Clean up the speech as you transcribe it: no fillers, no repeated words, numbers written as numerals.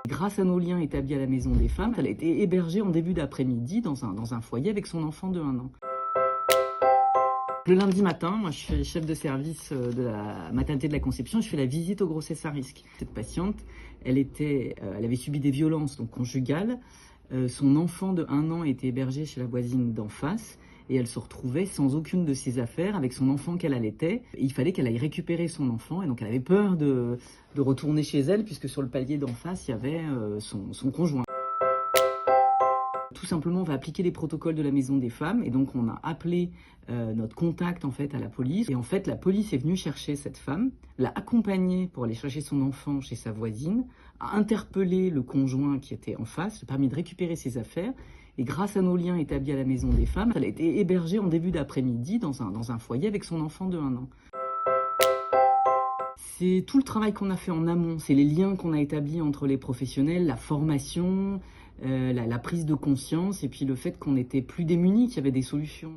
Grâce à nos liens établis à la Maison des Femmes, elle a été hébergée en début d'après-midi dans un foyer avec son enfant de 1 an. Le lundi matin, moi je suis chef de service de la maternité de la conception, je fais la visite aux grossesses à risque. Cette patiente, elle avait subi des violences donc conjugales. Son enfant de 1 an était hébergé chez la voisine d'en face et elle se retrouvait sans aucune de ses affaires avec son enfant qu'elle allaitait. Et il fallait qu'elle aille récupérer son enfant et donc elle avait peur de retourner chez elle puisque sur le palier d'en face, il y avait son conjoint. Tout simplement, on va appliquer les protocoles de la Maison des Femmes et donc on a appelé notre contact en fait à la police. Et en fait, la police est venue chercher cette femme, l'a accompagnée pour aller chercher son enfant chez sa voisine, a interpellé le conjoint qui était en face, lui a permis de récupérer ses affaires. Et grâce à nos liens établis à la Maison des Femmes, elle a été hébergée en début d'après-midi dans un foyer avec son enfant de 1 an. C'est tout le travail qu'on a fait en amont, c'est les liens qu'on a établis entre les professionnels, la formation, la prise de conscience et puis le fait qu'on était plus démunis, qu'il y avait des solutions.